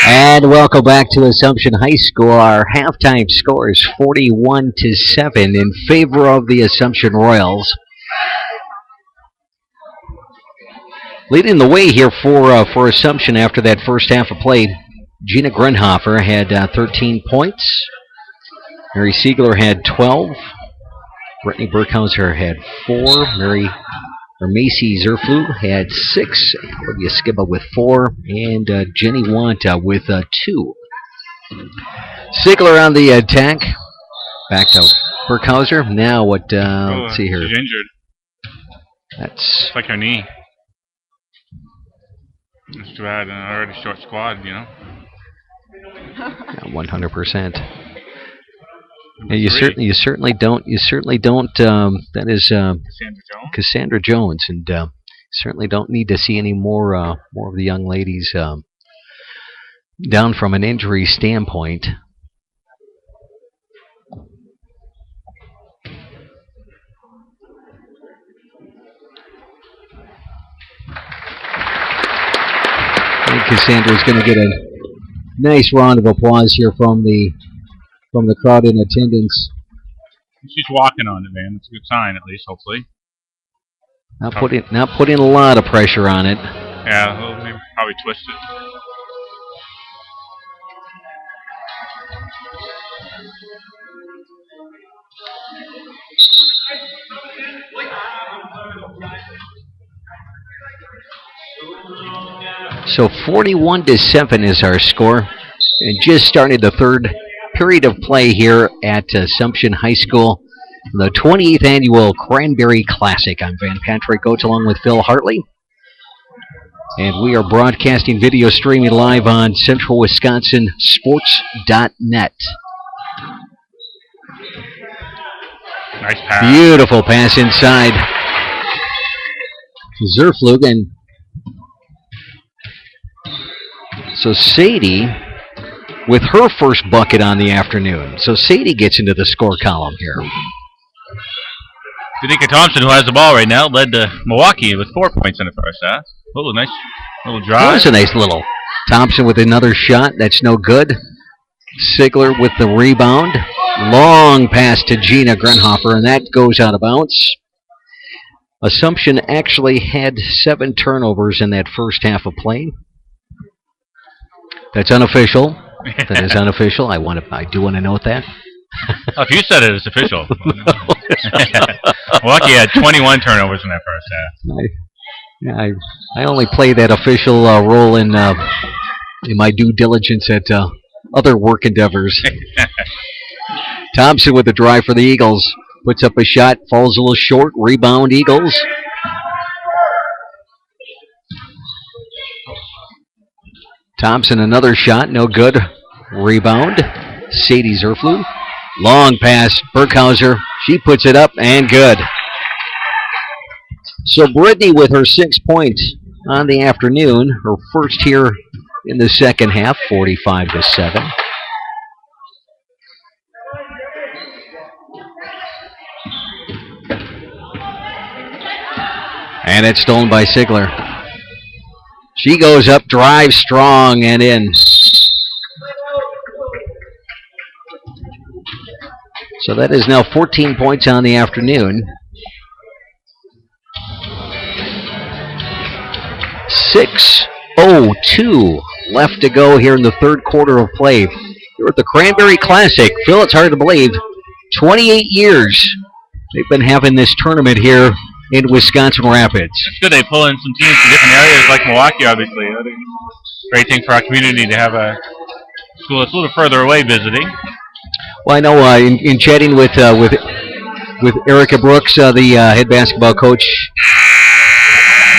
And welcome back to Assumption High School. Our halftime score is 41-7 in favor of the Assumption Royals. Leading the way here for Assumption after that first half of play, Gina Grunhofer had 13 points. Mary Siegler had 12. Brittany Burkhauser had 4. Macy Zerflug had 6. Olivia Skibba with 4. And Jenny Wanta with 2. Siegler on the attack. Back to Burkhauser. Now what, let's see here. She's injured. That's like her knee. It's too bad. An already short squad, you know. 100%. Yeah, you certainly don't. That is Cassandra Jones, and certainly don't need to see any more of the young ladies down from an injury standpoint. I think Cassandra's going to get a nice round of applause here from the crowd in attendance. She's walking on it, man. It's a good sign, at least, hopefully. Not putting a lot of pressure on it. Yeah, well, maybe probably twist it. So 41-7 is our score, and just started the third period of play here at Assumption High School, the 28th annual Cranberry Classic. I'm Van Patrick Coach along with Phil Hartley, and we are broadcasting video streaming live on centralwisconsinsports.net. Nice pass. Beautiful pass inside Zerflug, and so Sadie with her first bucket on the afternoon. So Sadie gets into the score column here. Danica Thompson, who has the ball right now, led to Milwaukee with 4 points in the first half. Nice little drive. That was a nice little. Thompson with another shot. That's no good. Sigler with the rebound. Long pass to Gina Grunhofer, and that goes out of bounds. Assumption actually had 7 turnovers in that first half of play. That's unofficial. That is unofficial. I do want to note that. If you said it, it's official. Milwaukee had 21 turnovers in that first half. I only play that official role in my due diligence at other work endeavors. Thompson with the drive for the Eagles. Puts up a shot, falls a little short. Rebound, Eagles. Thompson, another shot, no good. Rebound, Sadie Zerflug. Long pass, Burkhauser. She puts it up, and good. So Brittany with her 6 points on the afternoon. Her first here in the second half, 45-7. And it's stolen by Sigler. She goes up, drives strong, and in. So that is now 14 points on the afternoon. 6:02 left to go here in the third quarter of play. Here at the Cranberry Classic. Phil, it's hard to believe. 28 years they've been having this tournament here in Wisconsin Rapids. It's good they pull in some teams from different areas like Milwaukee, obviously. Great thing for our community to have a school that's a little further away visiting. Well, I know in chatting with Erica Brooks, the head basketball coach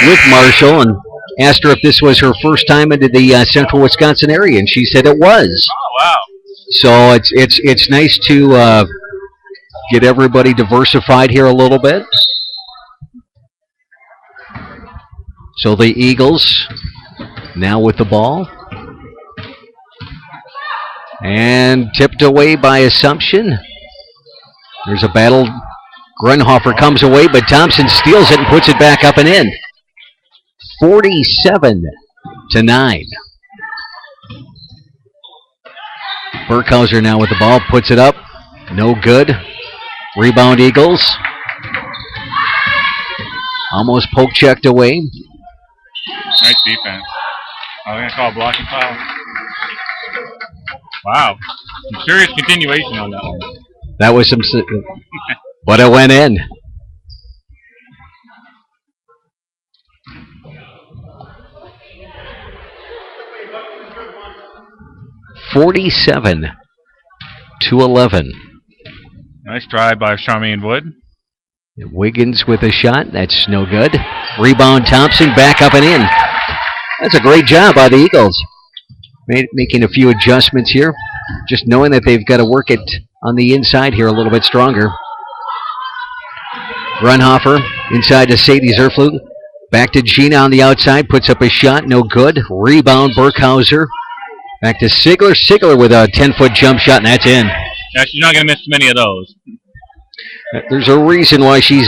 with Marshall, and asked her if this was her first time into the central Wisconsin area, and she said it was. Oh, wow. So it's nice to get everybody diversified here a little bit. So the Eagles now with the ball. And tipped away by Assumption. There's a battle. Grunhofer comes away, but Thompson steals it and puts it back up and in. 47-9. Burkhauser now with the ball, puts it up. No good. Rebound Eagles. Almost poke checked away. Nice defense. I'm going to call a blocking foul. Wow. Some serious continuation on that one. That was some... but it went in. (47-11). Nice drive by Charmaine Wood. Wiggins with a shot. That's no good. Rebound Thompson, back up and in. That's a great job by the Eagles. Making a few adjustments here. Just knowing that they've got to work it on the inside here a little bit stronger. Grunhofer inside to Sadie Zerflug. Back to Gina on the outside. Puts up a shot. No good. Rebound Burkhauser. Back to Sigler. Sigler with a 10-foot jump shot, and that's in. Yeah, she's not going to miss many of those. There's a reason why she's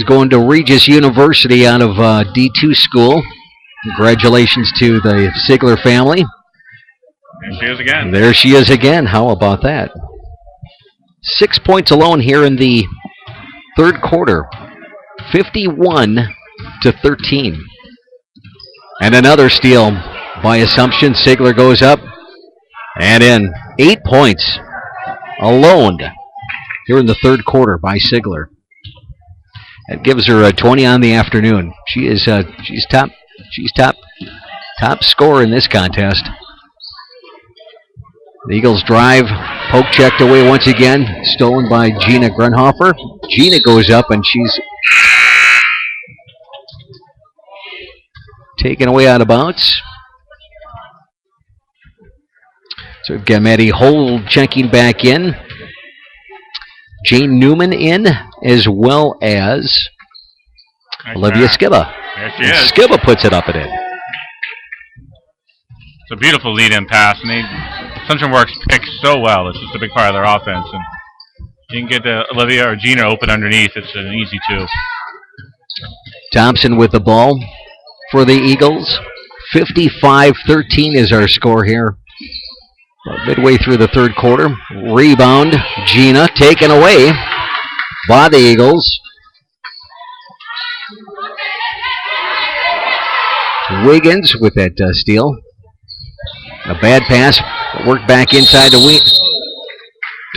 going to Regis University out of D2 school. Congratulations to the Sigler family. There she is again. There she is again. How about that? 6 points alone here in the third quarter. 51-13. And another steal by Assumption. Sigler goes up and in. 8 points alone here in the third quarter by Sigler. That gives her a 20 on the afternoon. She's top scorer in this contest. The Eagles drive, poke checked away once again, stolen by Gina Grunhofer. Gina goes up and she's taken away out of bounds. So we've got Maddie Holt checking back in. Jane Newman in, as well as Olivia Skiba. There she is. Skiba puts it up and in. It's a beautiful lead-in pass, and Assumption works pick so well. It's just a big part of their offense. And you can get Olivia or Gina open underneath. It's an easy two. Thompson with the ball for the Eagles. 55-13 is our score here. About midway through the third quarter. Rebound, Gina taken away by the Eagles. Wiggins with that steal. A bad pass. Worked back inside to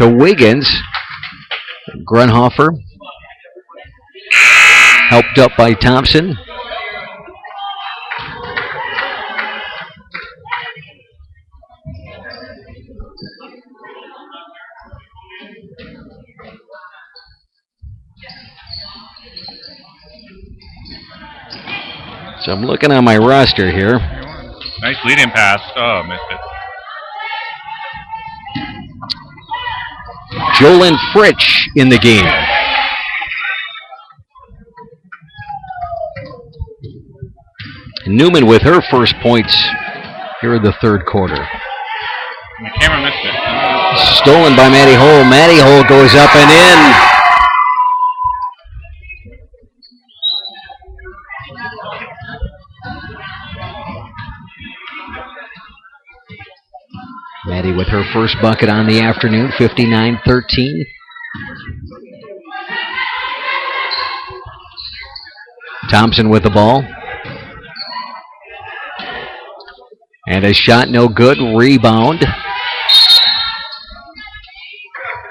Wiggins. Grunhofer. Helped up by Thompson. So I'm looking on my roster here. Nice lead-in pass. Oh, missed it. Jolyn Fritsch in the game. Newman with her first points here in the third quarter. The camera missed it. Stolen by Maddie Holt. Maddie Holt goes up and in. Maddie with her first bucket on the afternoon, 59-13. Thompson with the ball. And a shot no good. Rebound.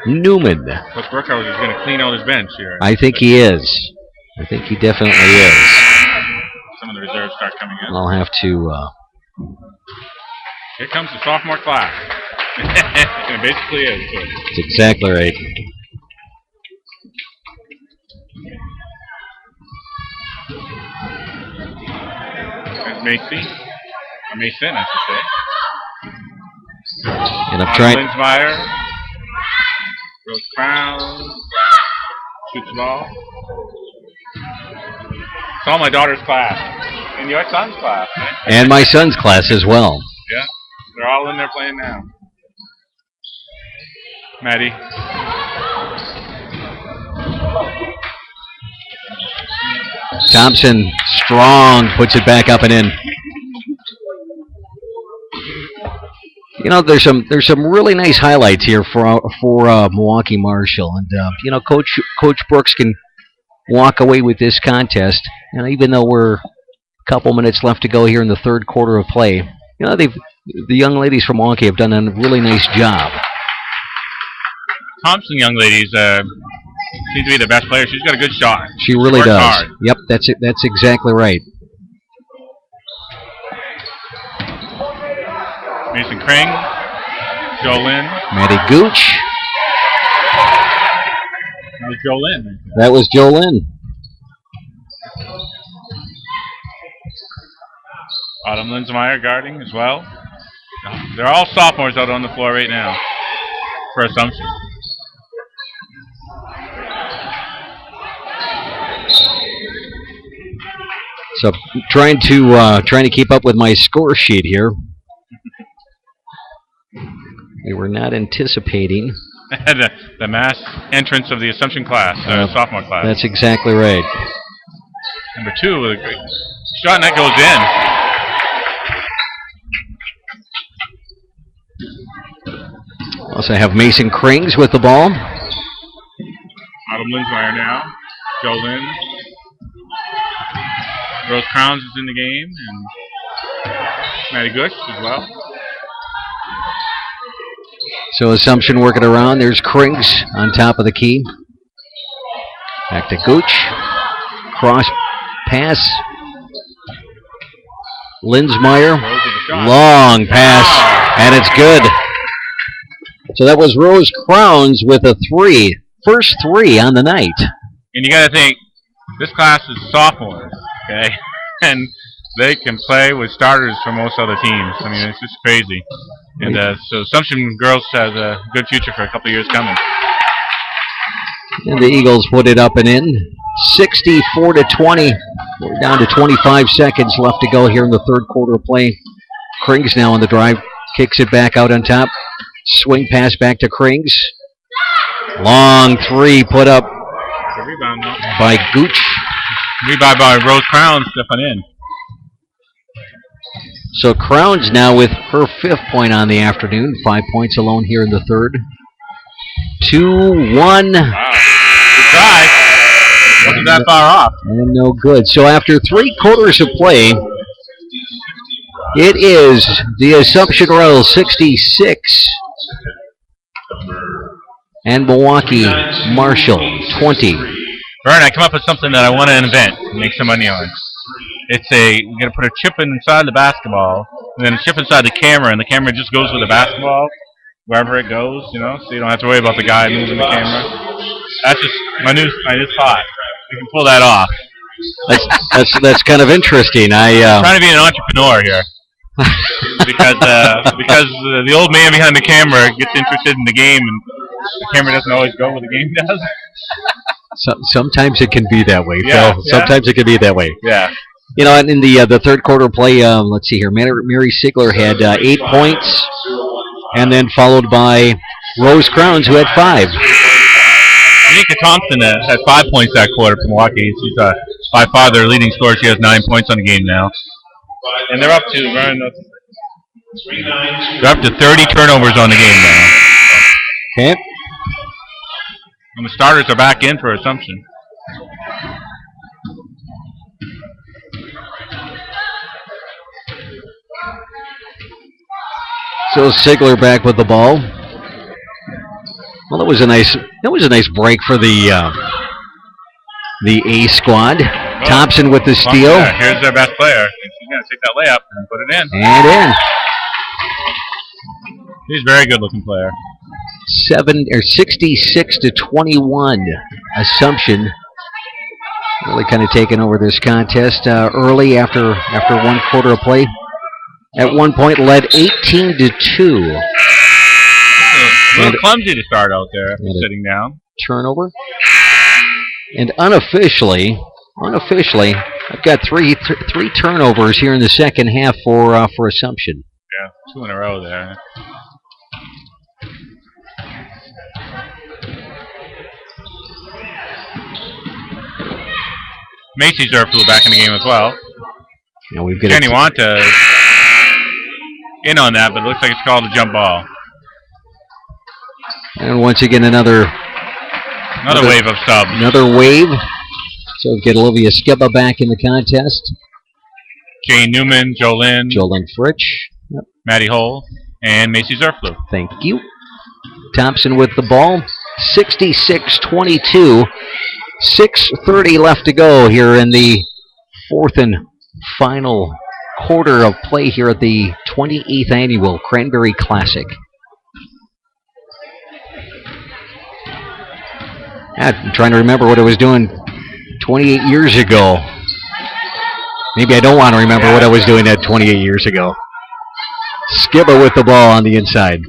Newman. Coach Burkhauser is going to clean out his bench here. I think he is. I think he definitely is. Some of the reserves start coming in. I'll have to... Here comes the sophomore class. It basically is. That's exactly right. There's Macy. Or Mason, I should say. And I'm trying... Linsmeyer. Rose Crown. Shoots the ball. It's all my daughter's class. And your son's class, right? And my son's class as well. Yeah. They're all in there playing now. Maddie. Thompson, strong, puts it back up and in. You know, there's some really nice highlights here for Milwaukee Marshall, and Coach Brooks can walk away with this contest. And even though we're a couple minutes left to go here in the third quarter of play, the young ladies from Milwaukee have done a really nice job. Thompson young ladies seem to be the best player. She's got a good shot. She really does. Hard. Yep, that's it. That's exactly right. Mason Kring, Jolyn. Maddie Gooch. That was Jolyn. That was Jolyn. Autumn Linsmeyer guarding as well. They're all sophomores out on the floor right now for Assumption. So trying to keep up with my score sheet here. We were not anticipating the mass entrance of the Assumption class, sophomore class. That's exactly right. Number 2 with a great shot, and that goes in. Also have Mason Krings with the ball. Autumn Linsmeyer now. Jolyn. Rose Crowns is in the game, and Maddie Gush as well. So Assumption working around. There's Krings on top of the key. Back to Gooch. Cross pass. Linsmeyer. Long pass. And it's good. So that was Rose Crowns with a 3. First 3 on the night. And you got to think, this class is sophomores, okay? And they can play with starters for most other teams. I mean, it's just crazy. And so Assumption girls has a good future for a couple of years coming. And the Eagles put it up and in. 64-20. We're down to 25 seconds left to go here in the third quarter of play. Krings now on the drive. Kicks it back out on top. Swing pass back to Krings. Long 3 put up by Gooch. Rebound by Rose Crowns stepping in. So Crowns now with her 5th point on the afternoon. 5 points alone here in the third. 2-1. Wow. Good try. Wasn't that far off. And no good. So after 3 quarters of play, it is the Assumption Royals 66 and Milwaukee Marshall 20. Vern, I come up with something that I want to invent and make some money on. It's we're going to put a chip inside the basketball, and then a chip inside the camera, and the camera just goes with the basketball wherever it goes, so you don't have to worry about the guy moving the camera. That's just my new thought. We can pull that off. That's kind of interesting. I'm trying to be an entrepreneur here. because the old man behind the camera gets interested in the game, and the camera doesn't always go where the game does. Sometimes it can be that way, yeah, Phil. Sometimes it can be that way. Yeah. And in the third quarter play, let's see here. Mary Sigler had 8 points, and then followed by Rose Crowns, who had 5. Janika Thompson had 5 points that quarter for Milwaukee. She's by far their leading scorer. She has 9 points on the game now. And they're up to 30 turnovers on the game now. Okay. And the starters are back in for Assumption. So Sigler back with the ball. Well, that was a nice break for the A squad. Oh, Thompson with the steal. Yeah, here's their best player. He's going to take that layup and put it in. And in. He's a very good-looking player. 66-21. Assumption really kind of taking over this contest early after 1 quarter of play. At one point, led 18-2. A little clumsy to start out there, sitting down. Turnover. And unofficially, I've got three turnovers here in the second half for Assumption. Yeah, 2 in a row there. Macy's flew back in the game as well. Now we've got Kenny Wanta in on that, but it looks like it's called a jump ball. And once again, another wave of subs. Another wave. So we get Olivia Skiba back in the contest. Jane Newman, Jolynn Fritsch. Yep. Maddie Hull, and Macy Zerflew. Thank you. Thompson with the ball. 66-22. 6:30 left to go here in the fourth and final quarter of play here at the 28th Annual Cranberry Classic. I'm trying to remember what I was doing 28 years ago. Maybe I don't want to remember what I was doing at 28 years ago. Skiba with the ball on the inside.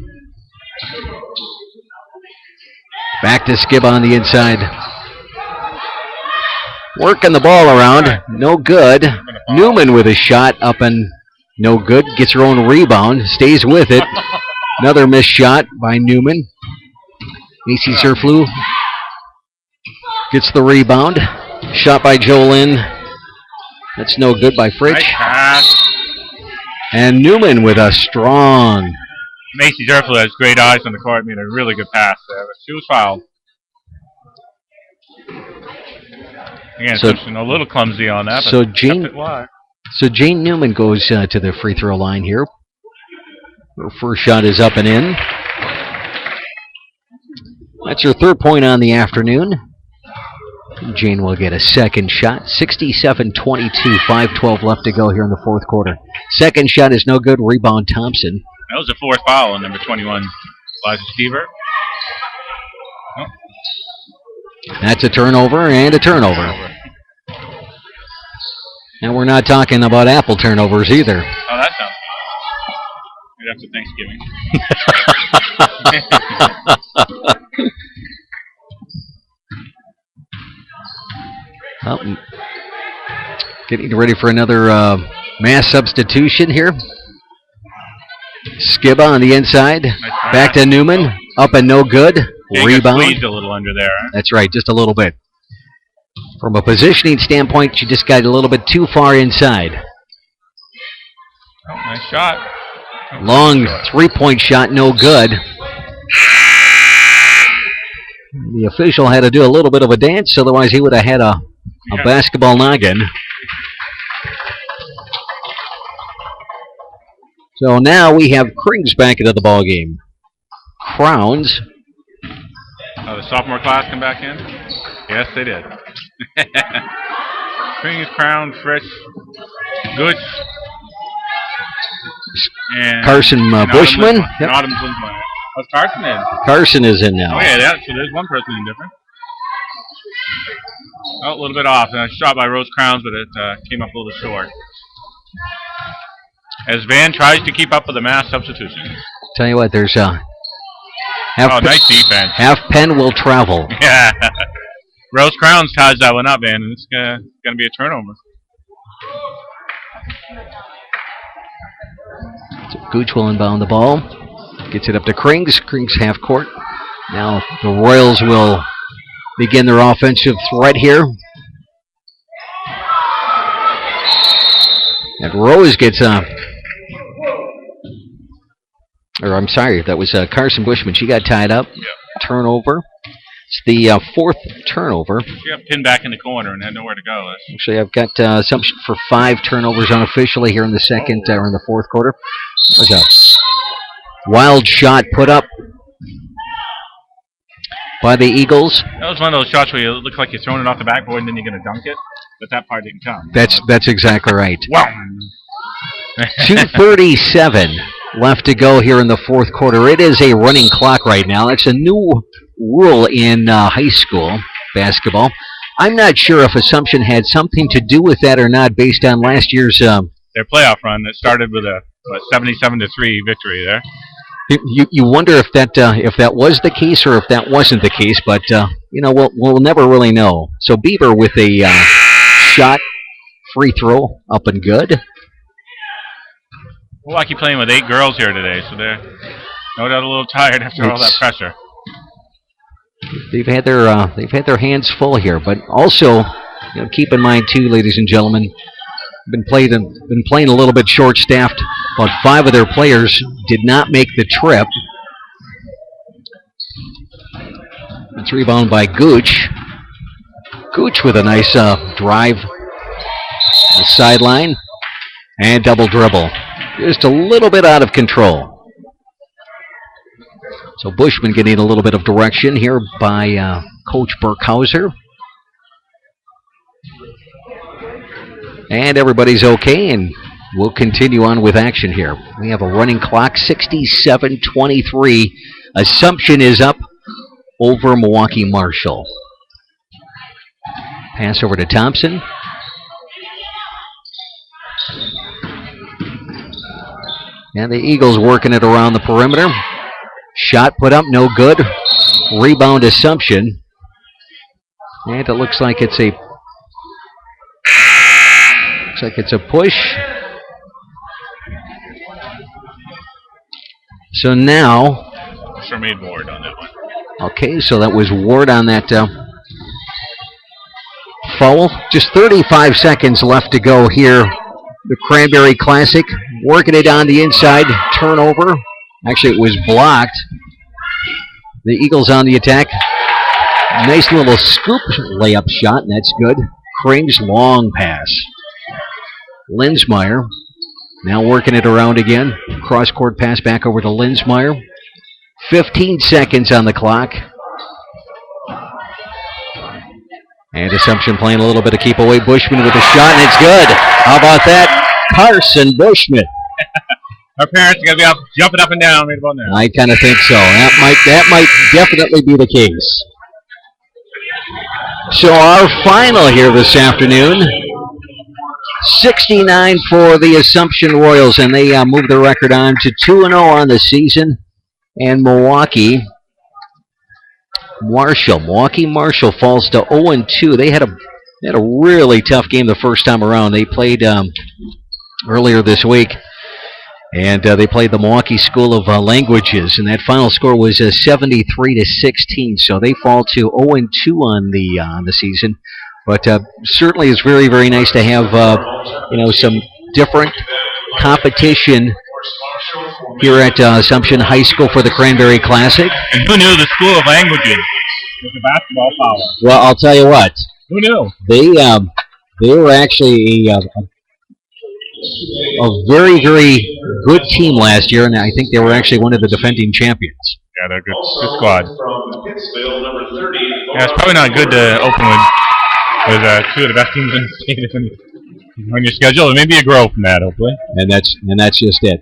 Back to Skiba on the inside. Working the ball around. No good. Newman with a shot up and no good. Gets her own rebound. Stays with it. Another missed shot by Newman. Macy Zerflew gets the rebound. Shot by Jolynn. That's no good by Fritsch. Nice pass. And Newman with a strong. Macy Zerflew has great eyes on the court. Made a really good pass there, but she was fouled. Again, Simpson a little clumsy on that. So Jane Newman goes to the free throw line here. Her first shot is up and in. That's her third point on the afternoon. Jane will get a second shot. 67-22, 5:12 left to go here in the fourth quarter. Second shot is no good. Rebound Thompson. That was the fourth foul on number 21, Liza Stever. Oh. That's a turnover and a turnover. And we're not talking about apple turnovers either. Oh, that sounds good. Right after Thanksgiving. Getting ready for another mass substitution here. Skiba on the inside. Back to Newman. Up and no good. Rebound. Squeezed a little under there. That's right, just a little bit. From a positioning standpoint, she just got a little bit too far inside. Oh, nice shot. Long three-point shot, no good. The official had to do a little bit of a dance, otherwise he would have had a basketball noggin. So now we have Krings back into the ball game. Crowns. Oh, the sophomore class come back in? Yes, they did. Krings, Crown, Fritsch, Gooch, and Carson Bushman. And Autumn Linsmeyer. What's Carson in? Carson is in now. Oh, yeah, so there's one person indifferent. Oh, a little bit off. And a shot by Rose Crowns, but it came up a little short. As Van tries to keep up with the mass substitution. Tell you what, there's nice defense. Half pen will travel. Yeah. Rose Crowns ties that one up, Van, and it's going to be a turnover. So Gooch will inbound the ball. Gets it up to Krings. Krings half court. Now the Royals will begin their offensive threat here. And Rose gets I'm sorry, that was Carson Bushman. She got tied up. Yep. Turnover. It's the fourth turnover. She got pinned back in the corner and had nowhere to go. Actually, I've got assumption for 5 turnovers unofficially here in the second or in the fourth quarter. There's a wild shot put up by the Eagles. That was one of those shots where it looked like you're throwing it off the backboard and then you're going to dunk it, but that part didn't come. That's exactly right. Wow. 2:37 left to go here in the fourth quarter. It is a running clock right now. It's a new rule in high school basketball. I'm not sure if Assumption had something to do with that or not based on last year's their playoff run that started with a 77-3 victory there. You wonder if that was the case or if that wasn't the case, but we'll never really know. So Bieber with a shot, free throw, up and good. Milwaukee playing with 8 girls here today, so they're no doubt a little tired after all that pressure. They've had their hands full here, but also Keep in mind, too, ladies and gentlemen, been playing a little bit short-staffed. About 5 of their players did not make the trip. It's rebounded by Gooch. Gooch with a nice drive to the sideline and double dribble. Just a little bit out of control. So Bushman getting a little bit of direction here by Coach Burkhauser. And everybody's okay, and we'll continue on with action here. We have a running clock, 67-23. Assumption is up over Milwaukee Marshall. Pass over to Thompson. And the Eagles working it around the perimeter. Shot put up, no good. Rebound Assumption. And it looks like it's a push. So now, Sure made Ward on that one. Okay, so that was Ward on that foul. Just 35 seconds left to go here. The Cranberry Classic working it on the inside. Turnover. Actually, it was blocked. The Eagles on the attack. Nice little scoop layup shot, and that's good. Crane's long pass. Linsmeyer now working it around again. Cross-court pass back over to Linsmeyer. 15 seconds on the clock. And Assumption playing a little bit of keep away. Bushman with a shot, and it's good. How about that? Carson Bushman. Our parents are going to be up, jumping up and down right about now. I kind of think so. That might definitely be the case. So our final here this afternoon, 69 for the Assumption Royals, and they move the record on to 2-0 on the season. And Milwaukee Marshall falls to 0-2. They had a really tough game the first time around. They played earlier this week, and they played the Milwaukee School of Languages, and that final score was 73-16. So they fall to 0-2 on the season. But certainly, it's very, very nice to have some different competition here at Assumption High School for the Cranberry Classic. And who knew the School of Languages was a basketball power? Well, I'll tell you what. Who knew? They were actually a very, very good team last year, and I think they were actually one of the defending champions. Yeah, they're a good squad. Yeah, it's probably not good to open with 2 of the best teams in the state on your schedule. Maybe you grow from that, hopefully. And that's just it.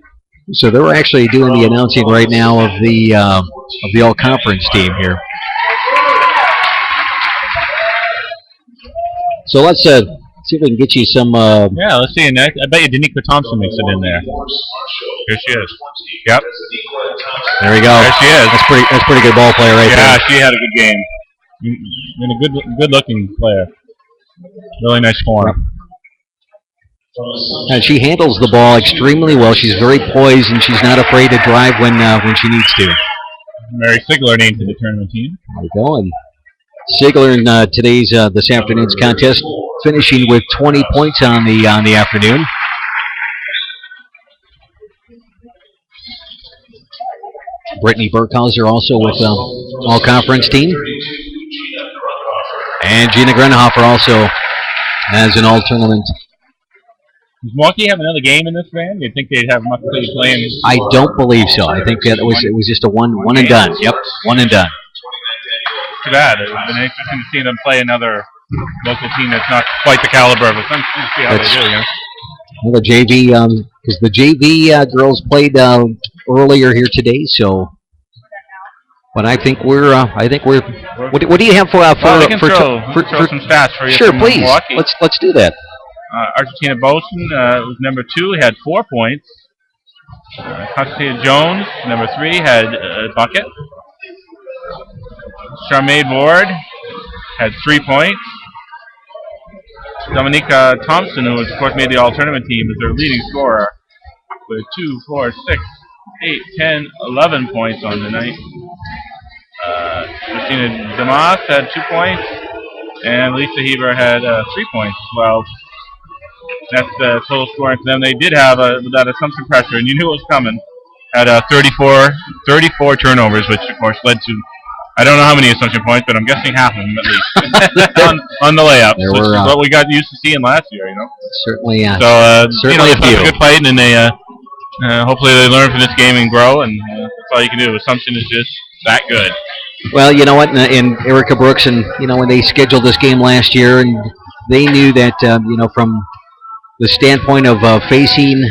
So they're actually doing the announcing right now of the all-conference team here. So let's see if we can get you some. Yeah, let's see. I bet you Danica Thompson makes it in there. Here she is. Yep. There we go. There she is. That's pretty good ball player right there. Yeah, she had a good game. And a good-looking player. Really nice form. And she handles the ball extremely well. She's very poised, and she's not afraid to drive when she needs to. Mary Sigler named to the tournament team. There we go. And Sigler in this afternoon's contest, finishing with 20 points on the afternoon. Brittany Burkhauser also with all-conference team. And Gina Grenhofer also as an all-tournament. Does Milwaukee have another game in this game? You think they'd have much playing? I don't believe so. I think that it was just a one and done. Yep, one and done. Too bad. It would have been interesting to see them play another local team that's not quite the caliber of us. Let's see how they do. Yeah. Well, the JV, because the JV girls played earlier here today, so. But I think we're. What do you have for some stats for you? Sure, please. Milwaukee. Let's do that. Argentina Boson was number 2, had 4 points. Constantina Jones, number 3, had a bucket. Charmaine Ward had 3 points. Dominica Thompson, who of course made the all-tournament team, is their leading scorer with 2, 4, 6, 8, 10, 11 points on the night. Christina Damas had 2 points. And Lisa Heber had 3 points as well. That's the total scoring for them. They did have that assumption pressure, and you knew it was coming. Had 34 turnovers, which of course led to, I don't know how many assumption points, but I'm guessing half of them at least on the layups, which is what we got used to seeing last year. Certainly, yeah. So certainly it's a good fight, and they hopefully they learn from this game and grow, and that's all you can do. Assumption is just that good. Well, you know what, and Erica Brooks, and when they scheduled this game last year, and they knew that from the standpoint of facing,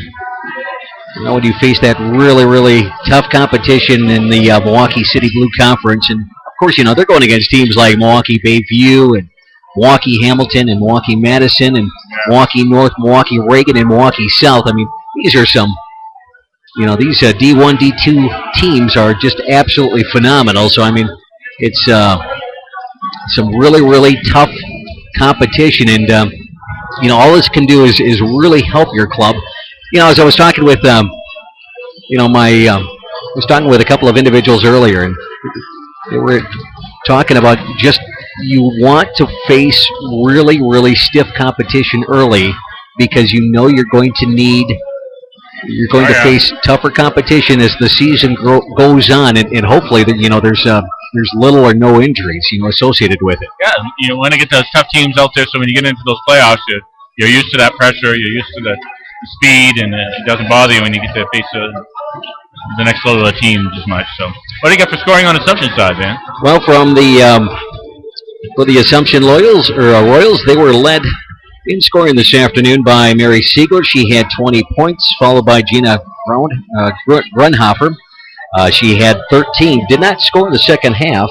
when you face that really, really tough competition in the Milwaukee City Blue Conference, and of course, they're going against teams like Milwaukee Bayview and Milwaukee Hamilton and Milwaukee Madison and Milwaukee North, Milwaukee Reagan, and Milwaukee South. I mean, these are some, these D1, D2 teams are just absolutely phenomenal. So, I mean, it's some really, really tough competition, and all this can do is really help your club. As I was talking with I was talking with a couple of individuals earlier, and they were talking about just you want to face really, really stiff competition early, because you're going to face tougher competition as the season goes on, and hopefully there's little or no injuries associated with it. Yeah, you want to get those tough teams out there, so when you get into those playoffs, you're used to that pressure, you're used to the speed, and it doesn't bother you when you get to face the next level of teams as much. So, what do you got for scoring on Assumption side, man? Well, for the Assumption Royals, they were led in scoring this afternoon by Mary Siegler. She had 20 points, followed by Gina Grunhofer. She had 13. Did not score in the second half,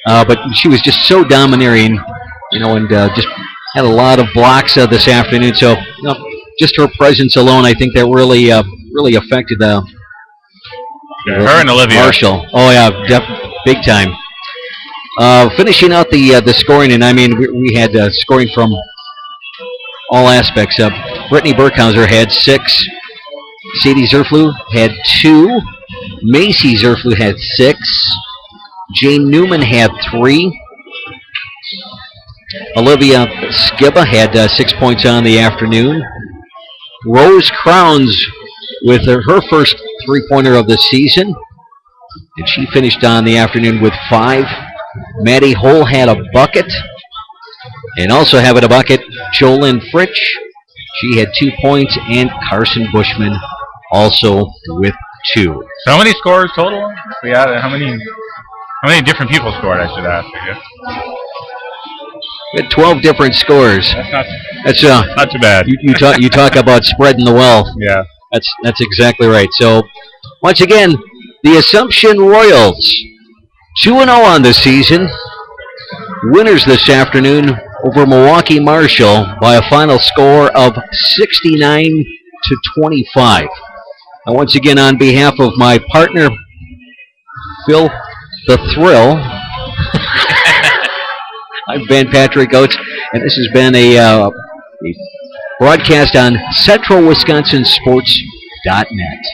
but she was just so domineering, and just had a lot of blocks this afternoon. So, just her presence alone, I think that really affected her and Olivia Marshall. Oh yeah, big time. Finishing out the scoring, and I mean we had scoring from all aspects. Brittany Burkhauser had 6. Sadie Zerflu had 2. Macy Zerflu had 6. Jane Newman had 3. Olivia Skiba had 6 points on the afternoon. Rose Crowns with her first 3-pointer of the season, and she finished on the afternoon with 5. Maddie Hull had a bucket, and also having a bucket, Jolyn Fritsch. She had 2 points, and Carson Bushman also with 2. So how many scores total? We had how many different people scored, I should ask, I guess. We had 12 different scores. That's not too bad. You talk about spreading the wealth. Yeah. That's exactly right. So, once again, the Assumption Royals, 2-0 on the season. Winners this afternoon over Milwaukee Marshall by a final score of 69-25. And once again, on behalf of my partner, Phil the Thrill, I'm Ben Patrick Oates, and this has been a broadcast on CentralWisconsinSports.net.